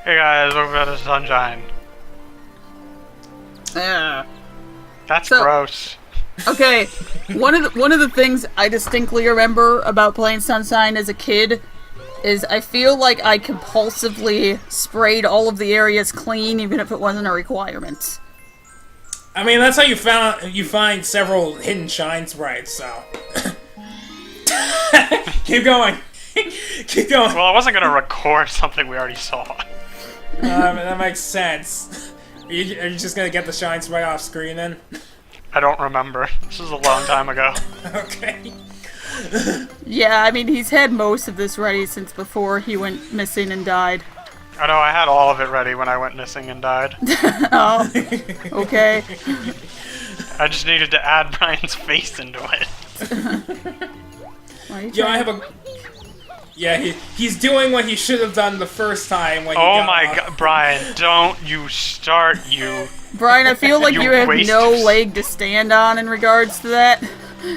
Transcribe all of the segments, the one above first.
Hey guys, welcome to the sunshine. Yeah. That's gross. Okay, one of the things I distinctly remember about playing Sunshine as a kid is I feel like I compulsively sprayed all of the areas clean, even if it wasn't a requirement. I mean, that's how you find several hidden shine sprites. So keep going, keep going. Well, I wasn't gonna record something we already saw. That makes sense. Are you just gonna get the shine sprite off screen then? I don't remember. This was a long time ago. Okay. Yeah, I mean, he's had most of this ready since before he went missing and died. I know, I had all of it ready when I went missing and died. Oh, okay. I just needed to add Brian's face into it. I have a... Yeah, he's doing what he should have done the first time when oh my god, Brian, don't you start, you... Brian, I feel like you have no leg to stand on in regards to that.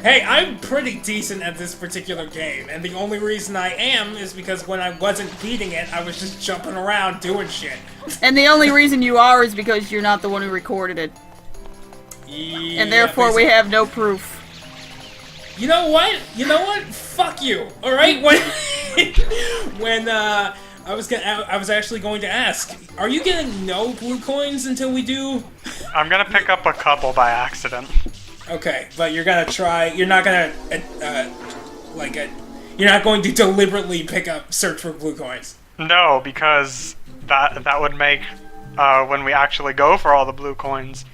Hey, I'm pretty decent at this particular game, and the only reason I am is because when I wasn't beating it, I was just jumping around doing shit. And the only reason you are is because you're not the one who recorded it. Yeah, and therefore we have no proof. You know what? Fuck you. All right. When I was actually going to ask, are you getting no blue coins until we do? I'm gonna pick up a couple by accident. Okay, but you're gonna try. You're not gonna you're not going to deliberately search for blue coins. No, because that would make when we actually go for all the blue coins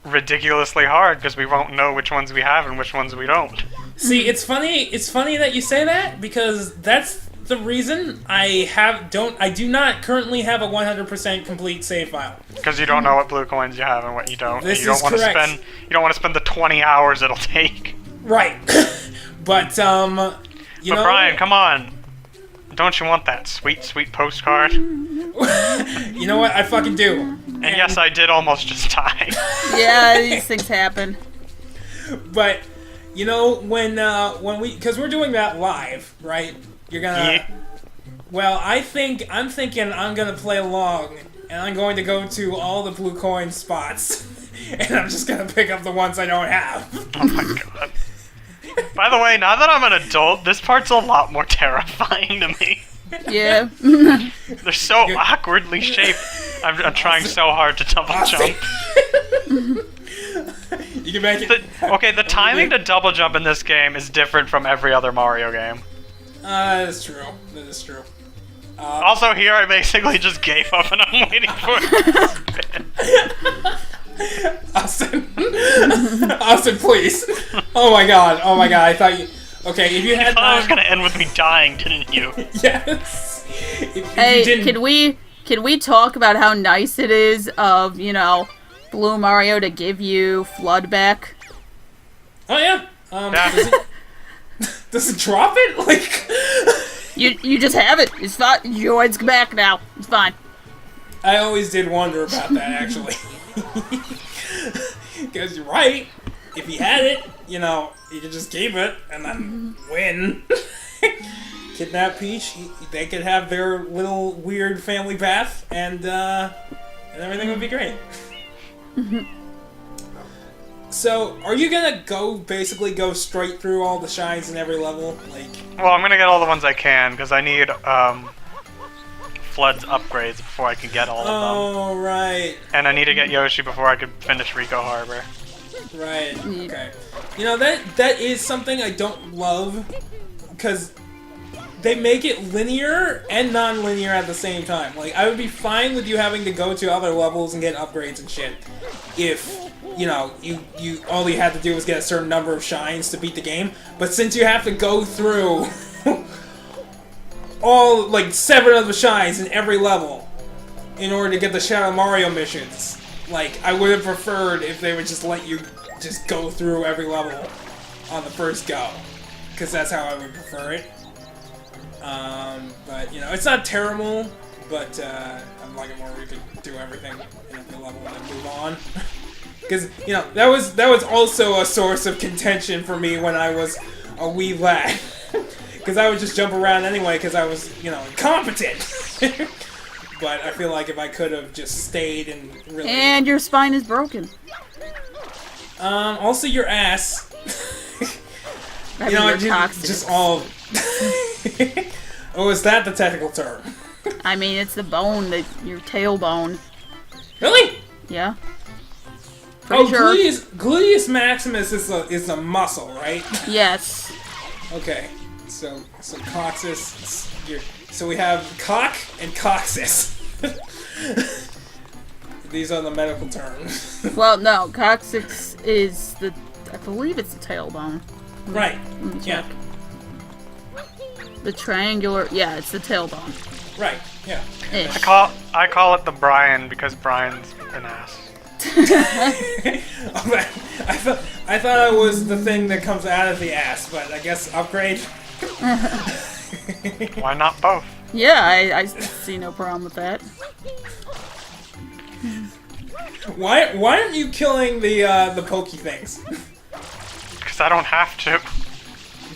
ridiculously hard, because we won't know which ones we have and which ones we don't. See, it's funny that you say that, because that's the reason I do not currently have a 100% complete save file. Because you don't know what blue coins you have and what you don't. This you don't is want correct. You don't want to spend the 20 hours it'll take. Right. But Brian, come on. Don't you want that sweet, sweet postcard? You know what? I fucking do. And yes, I did almost just die. Yeah, these things happen. But when because we're doing that live, right? You're gonna. Yeah. Well, I'm thinking I'm gonna play along, and I'm going to go to all the blue coin spots, and I'm just gonna pick up the ones I don't have. Oh my god. By the way, now that I'm an adult, this part's a lot more terrifying to me. Yeah. They're so awkwardly shaped. I'm trying so hard to double jump. You can make it. The timing to double jump in this game is different from every other Mario game. That is true. That is true. Also, here I basically just gave up and I'm waiting for it to spin. Austin, please. Oh my god, I thought you... Okay, if you had... You thought it was gonna end with me dying, didn't you? Yes. Hey, can we talk about how nice it is of, Blue Mario to give you Flood back? Oh yeah. Does it drop it? Like... You just have it. It's fine. Yoid's back now. It's fine. I always did wonder about that, actually. Because you're right. If he had it, you could just keep it and then win. Kidnap Peach. They could have their little weird family path, and everything would be great. So, are you gonna basically go straight through all the shines in every level? Well, I'm gonna get all the ones I can, because I need, Flood's upgrades before I can get all of them. Oh, right. And I need to get Yoshi before I can finish Rico Harbor. Right, okay. That is something I don't love, because they make it linear and non-linear at the same time. Like, I would be fine with you having to go to other levels and get upgrades and shit if... you all you had to do was get a certain number of shines to beat the game. But since you have to go through all, 7 of the shines in every level in order to get the Shadow Mario missions, I would have preferred if they would just let you just go through every level on the first go. Because that's how I would prefer it. But, it's not terrible, but I'm liking more where you could do everything in every level and then move on. Because, that was also a source of contention for me when I was a wee lad. Because I would just jump around anyway because I was, incompetent. but I feel like if I could have just stayed and really... And your spine is broken. Also your ass. I You know, mean, your coccyx. just all... Oh, is that the technical term? I mean, it's the bone, your tailbone. Really? Yeah. Pretty sure. Gluteus maximus is a muscle, right? Yes. Okay. So coccyx. So we have cock and coccyx. These are the medical terms. Well, no, coccyx is I believe it's the tailbone. Right. Let me check. Yeah. The triangular, yeah, it's the tailbone. Right. Yeah. Ish. I call it the Brian because Brian's an ass. I thought it was the thing that comes out of the ass, but I guess upgrade. Why not both? Yeah, I see no problem with that. Why aren't you killing the pokey things? Because I don't have to.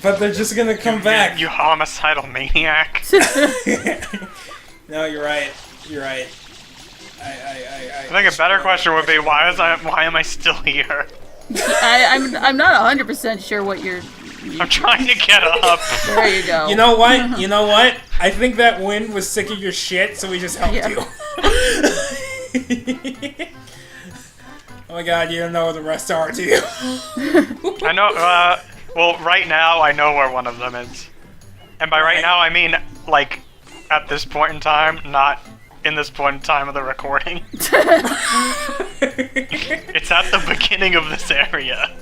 But they're just gonna come back. You homicidal maniac. No, you're right. You're right. I think a better question would be why am I still here? I'm not 100% sure what you're. I'm trying to get up. There you go. You know what? You know what? I think that wind was sick of your shit, so we just helped Yeah. you. Oh my god, you don't know where the rest are, do you? I know. Well, right now I know where one of them is, and by right now I mean like at this point in time, not in this point in time of the recording. It's at the beginning of this area.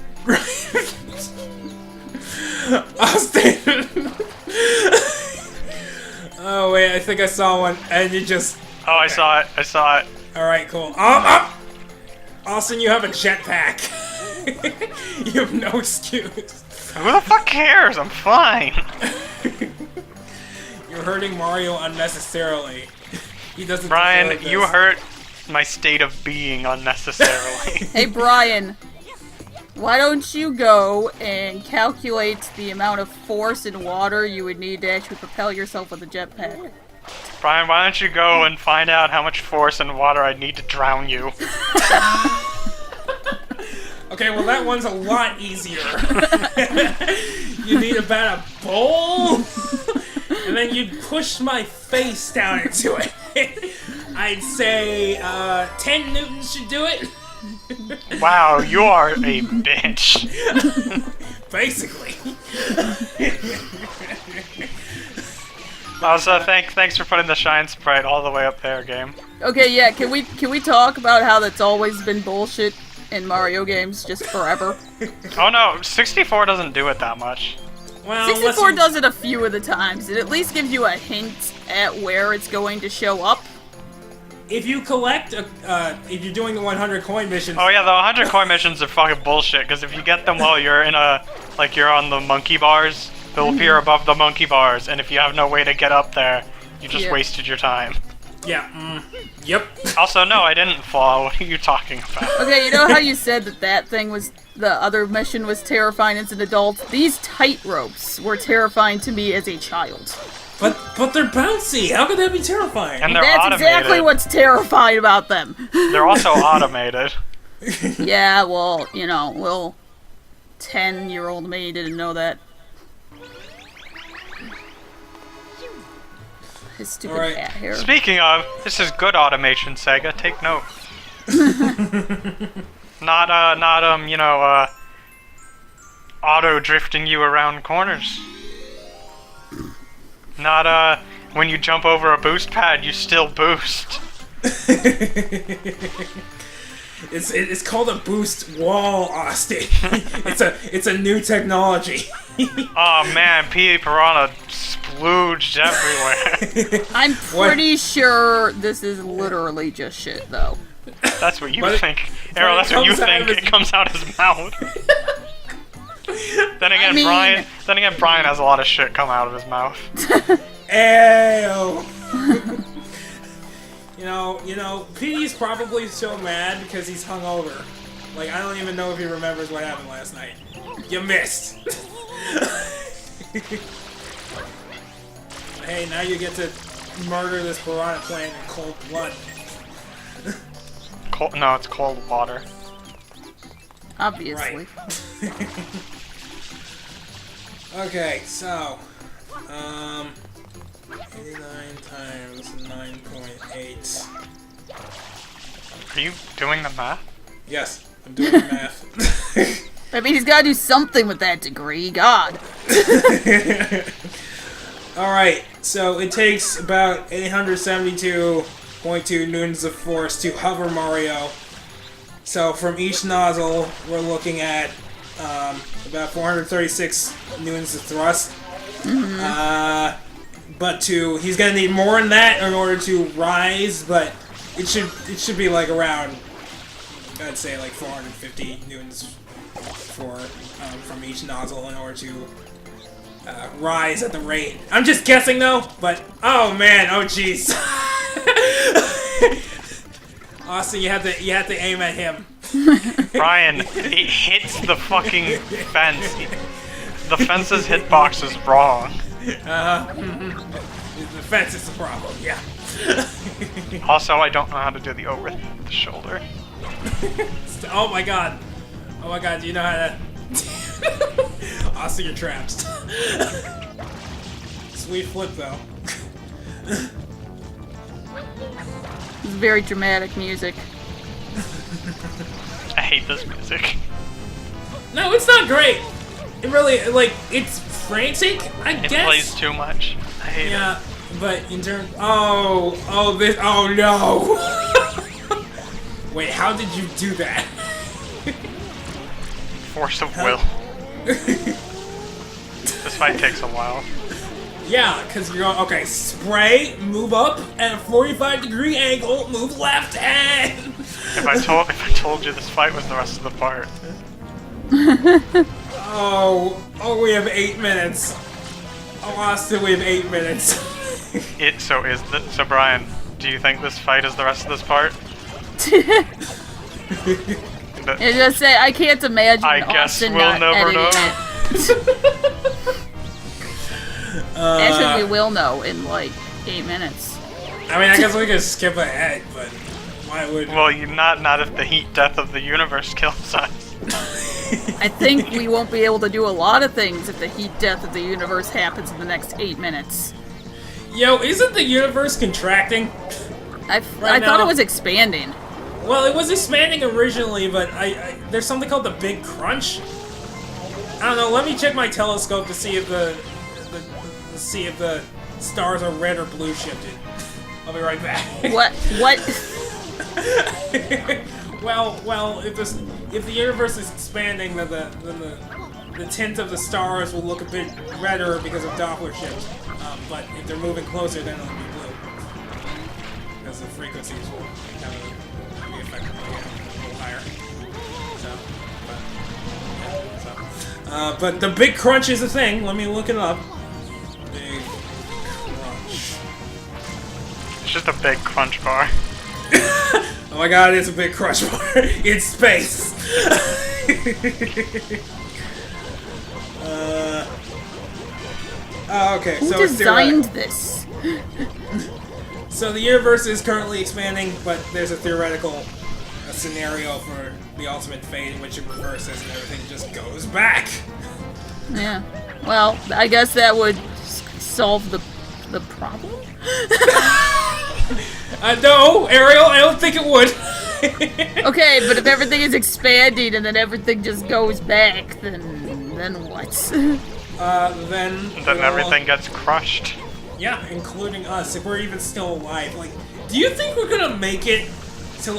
Austin! Oh wait, I think I saw one, and you just... Oh, I saw it. I saw it. Alright, cool. Austin, you have a jetpack. You have no excuse. Who the fuck cares? I'm fine. You're hurting Mario unnecessarily. He doesn't Brian, deserve this. you hurt my state of being unnecessarily. Hey, Brian. Why don't you go and calculate the amount of force in water you would need to actually propel yourself with a jetpack? Brian, why don't you go and find out how much force and water I'd need to drown you? Okay, well that one's a lot easier. You need about a bowl, and then you'd push my face down into it. I'd say 10 newtons should do it. Wow, you are a bitch. Basically. Also, thanks for putting the shine sprite all the way up there, game. Okay, yeah, can we talk about how that's always been bullshit in Mario games just forever? Oh no, 64 doesn't do it that much. Well, 64 does it a few of the times. It at least gives you a hint at where it's going to show up. if you collect, if you're doing the 100 coin missions. Oh yeah, the 100 coin missions are fucking bullshit, because if you get them while you're in a, like you're on the monkey bars, they'll appear above the monkey bars, and if you have no way to get up there, you just wasted your time. Yeah, yep. Also, no, I didn't fall. What are you talking about? Okay, you know how you said that thing was, the other mission was terrifying as an adult? These tight ropes were terrifying to me as a child. But they're bouncy. How could that be terrifying? And they're That's automated. exactly what's terrifying about them. They're also automated. Yeah, well, you know, little 10-year-old me didn't know that. His stupid Alright. hat hair. Speaking of, this is good automation, Sega. Take note. Not auto drifting you around corners. Not, when you jump over a boost pad, you still boost. It's called a boost wall, Austin. it's a new technology. Oh man, P.A. Piranha splooged everywhere. I'm pretty sure this is literally just shit, though. That's what you But it- think. Arrow, that's what you comes out think. of his- It comes out his mouth. Then again, mean- Brian has a lot of shit come out of his mouth. Ew. You know, Petey's probably so mad because he's hungover. Like, I don't even know if he remembers what happened last night. You missed. Hey, now you get to murder this piranha plant in cold blood. No, it's cold water. Obviously. Right. Okay, so 89 times 9.8. Are you doing the math? Yes, I'm doing the math. I mean, he's got to do something with that degree. God. Alright, so it takes about 872.2 newtons of force to hover Mario. So from each nozzle, we're looking at about 436 newtons of thrust. But he's gonna need more than that in order to rise. But it should be like around, I'd say like 450 newtons from each nozzle in order to rise at the rate. I'm just guessing though. But oh man, oh jeez. Austin, you have to aim at him. Brian, it hits the fucking fence. The fence's hitbox is wrong. The fence is the problem, yeah. Also, I don't know how to do the over the shoulder. Oh my god, do you know how to... Austin, you're trapped. Sweet flip, though. It's very dramatic music. I hate this music. No, it's not great. It really, like, it's frantic, I guess. It plays too much. I hate it. Yeah, but in terms... Oh no! Wait, how did you do that? Force of will. This fight takes a while. Yeah, because you're going, okay, spray, move up at a 45-degree angle, move left, and... If I told you this fight was the rest of the part. Oh, we have 8 minutes. Oh, Austin, we have 8 minutes. So Brian, do you think this fight is the rest of this part? I just say I can't imagine. I guess Austin we'll not never editing know. It. Actually, we will know in like 8 minutes. I mean, I guess we could skip ahead, but why would... Well, not if the heat death of the universe kills us. I think we won't be able to do a lot of things if the heat death of the universe happens in the next 8 minutes. Yo, isn't the universe contracting? I thought it was expanding. Well, it was expanding originally, but there's something called the Big Crunch. I don't know. Let me check my telescope to see if the stars are red or blue shifted. I'll be right back. What? Well, if the universe is expanding, then the tint of the stars will look a bit redder because of Doppler shift. But if they're moving closer, then it'll be blue because the frequencies will kind of be affected a little higher. But the Big Crunch is a thing. Let me look it up. Big Crunch. It's just a big crunch bar. Oh my god, it's a big crunch bar in space! Okay, Who so it's designed theoretical. this? So the universe is currently expanding, but there's a theoretical scenario for the ultimate fate in which it reverses and everything just goes back. Yeah. Well, I guess that would solve the problem. No, Ariel, I don't think it would. Okay, but if everything is expanding and then everything just goes back, then what? Then Everything gets crushed. Yeah, including us, if we're even still alive. Like, do you think we're gonna make it to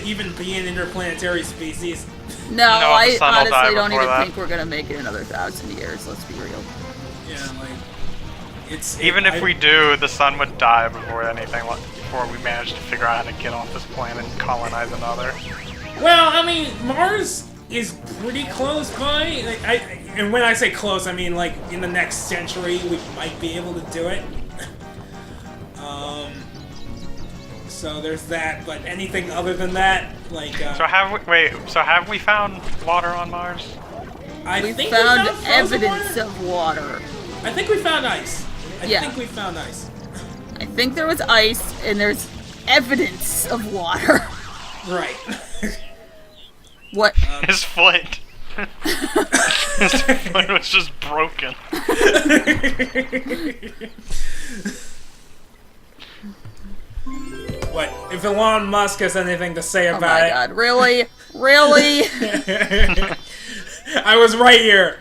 even be an interplanetary species? No, I the sun will die honestly don't before even that. think we're gonna make it another 1,000 years. Let's be real. Yeah, like it's Even if we do, the sun would die before we manage to figure out how to get off this planet and colonize another. Well, I mean, Mars is pretty close by. Like, and when I say close, I mean like in the next century we might be able to do it. So there's that. But anything other than that, like. So have we found water on Mars? We think found frozen evidence water? of water. I think we found ice. I Yeah. think we found ice. I think there was ice, and there's evidence of water. Right. What? His foot. His foot was just broken. What? If Elon Musk has anything to say Oh about my it... god, really? Really? I was right here!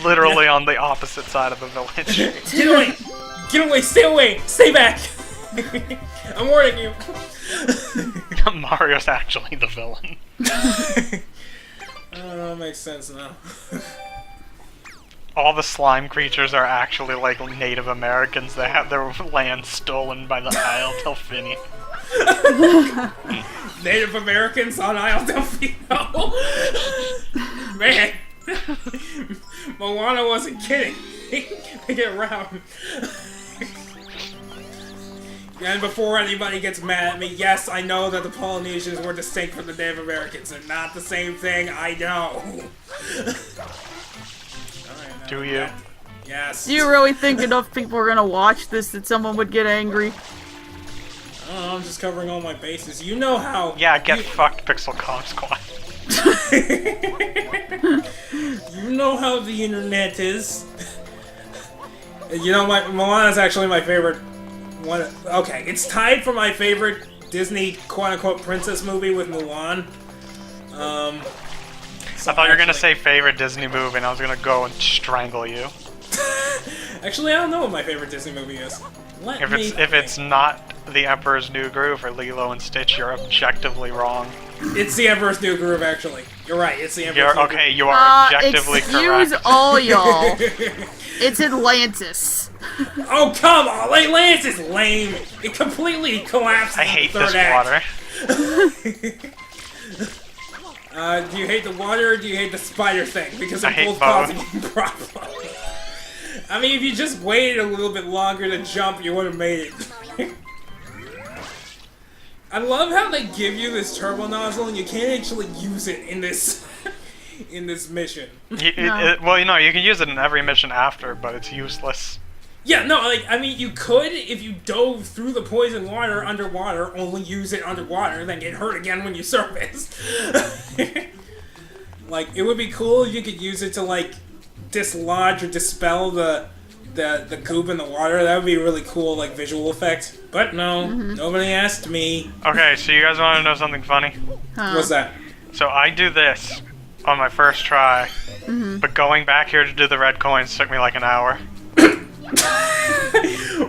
Literally on the opposite side of the village. Get away! Get away! Stay away! Stay back! I'm warning you! Mario's actually the villain. That makes sense now. All the slime creatures are actually like Native Americans that have their land stolen by the Isle Delfino. Native Americans on Isle Delfino? Man! Moana wasn't kidding. They get around. And before anybody gets mad at me, yes, I know that the Polynesians were distinct from the Native Americans. They're not the same thing, I know. Right, Do you? Yes. Do you really think enough people are gonna watch this that someone would get angry? Oh, I'm just covering all my bases. You know how... Yeah, get fucked, Pixel Comm Squad. You know how the internet is. You know, Moana's actually my favorite one. Okay, it's tied for my favorite Disney quote-unquote princess movie with Mulan. I thought you were gonna say favorite Disney movie, and I was gonna go and strangle you. Actually, I don't know what my favorite Disney movie is. If it's not The Emperor's New Groove or Lilo and Stitch, you're objectively wrong. It's The Emperor's New Groove, actually. You're right, it's The Emperor's New Groove. You are objectively excuse correct. all y'all. It's Atlantis. Oh, come on! Lance is lame! It completely collapses I in hate the third this act. water. Do you hate the water or do you hate the spider thing? Because I they're hate both both. causing problems. I mean, if you just waited a little bit longer to jump, you would have made it. I love how they give you this turbo nozzle and you can't actually use it in this in this mission. Well, you can use it in every mission after, but it's useless. Yeah, no, like, I mean, you could, if you dove through the poison water underwater, only use it underwater, then get hurt again when you surface. Like, it would be cool if you could use it to, like, dislodge or dispel the goop in the water. That would be a really cool, like, visual effect. But no, nobody asked me. Okay, so you guys want to know something funny? What's that? So I do this on my first try, but going back here to do the red coins took me like an hour.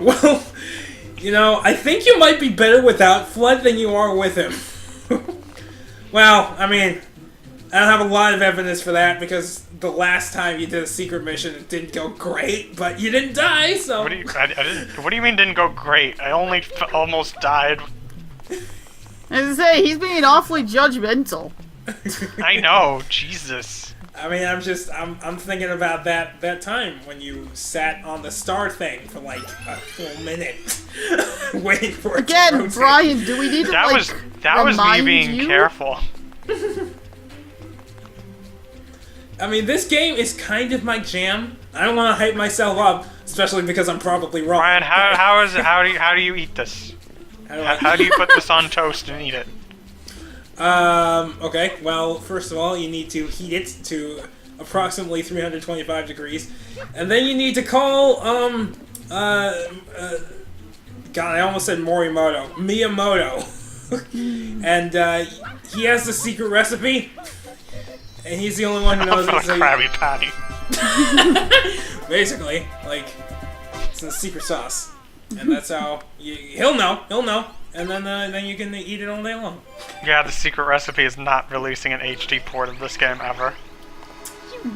Well, you know, I think you might be better without Flood than you are with him. Well, I mean, I don't have a lot of evidence for that because the last time you did a secret mission, it didn't go great, but you didn't die, so... What do you? I didn't. What do you mean didn't go great? I only almost died. As I say, he's being awfully judgmental. I know, Jesus. I mean, I'm thinking about that time when you sat on the star thing for like a full minute, waiting for it to Again, rotate. Brian, do we need to, That was me remind being you? careful. I mean, this game is kind of my jam. I don't want to hype myself up, especially because I'm probably wrong. Brian, how do you eat this? How do you put this on toast and eat it? Okay, well, first of all, you need to heat it to approximately 325 degrees. And then you need to call, God, I almost said Miyamoto. And, he has the secret recipe. And he's the only one who knows It's a Krabby Patty. Basically, like, it's the secret sauce. And that's how he'll know. And then you can eat it all day long. Yeah, the secret recipe is not releasing an HD port of this game ever.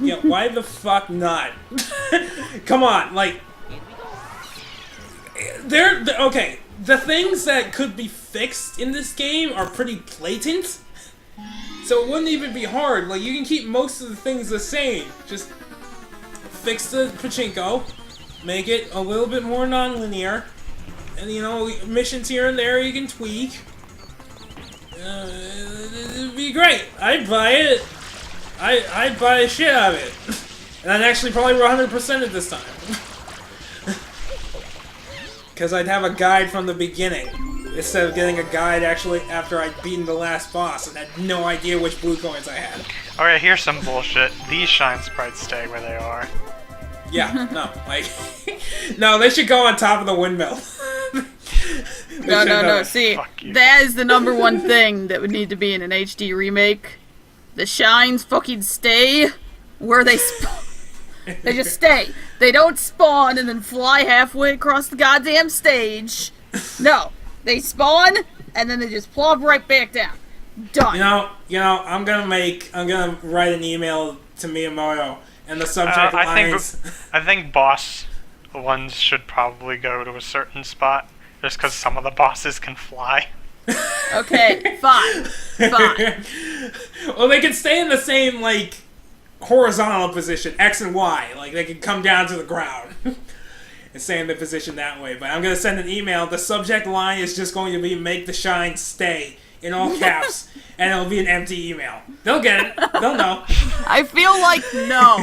Yeah, why the fuck not? Come on, like... Okay, the things that could be fixed in this game are pretty blatant. So it wouldn't even be hard. Like, you can keep most of the things the same. Just fix the pachinko, make it a little bit more non-linear, and, you know, missions here and there you can tweak. It'd be great. I'd buy it. I'd buy the shit out of it. And I'd actually probably 100% it this time. because I'd have a guide from the beginning instead of getting a guide actually after I'd beaten the last boss and had no idea which blue coins I had. Alright, here's some bullshit. These shine sprites stay where they are. Yeah, no, like, no, they should go on top of the windmill. No. See, Fuck you. that is the number one thing that would need to be in an HD remake. The shines fucking stay where they spawn. They just stay. They don't spawn and then fly halfway across the goddamn stage. No, they spawn and then they just plop right back down. Done. You know, I'm gonna write an email to Miyamoto, and the subject lines. I think boss ones should probably go to a certain spot, just because some of the bosses can fly. Okay, fine. Well, they can stay in the same, like, horizontal position, X and Y. Like, they can come down to the ground and stay in the position that way. But I'm going to send an email. The subject line is just going to be "make the shine stay" in all caps, and it'll be an empty email. They'll get it. They'll know. I feel like no.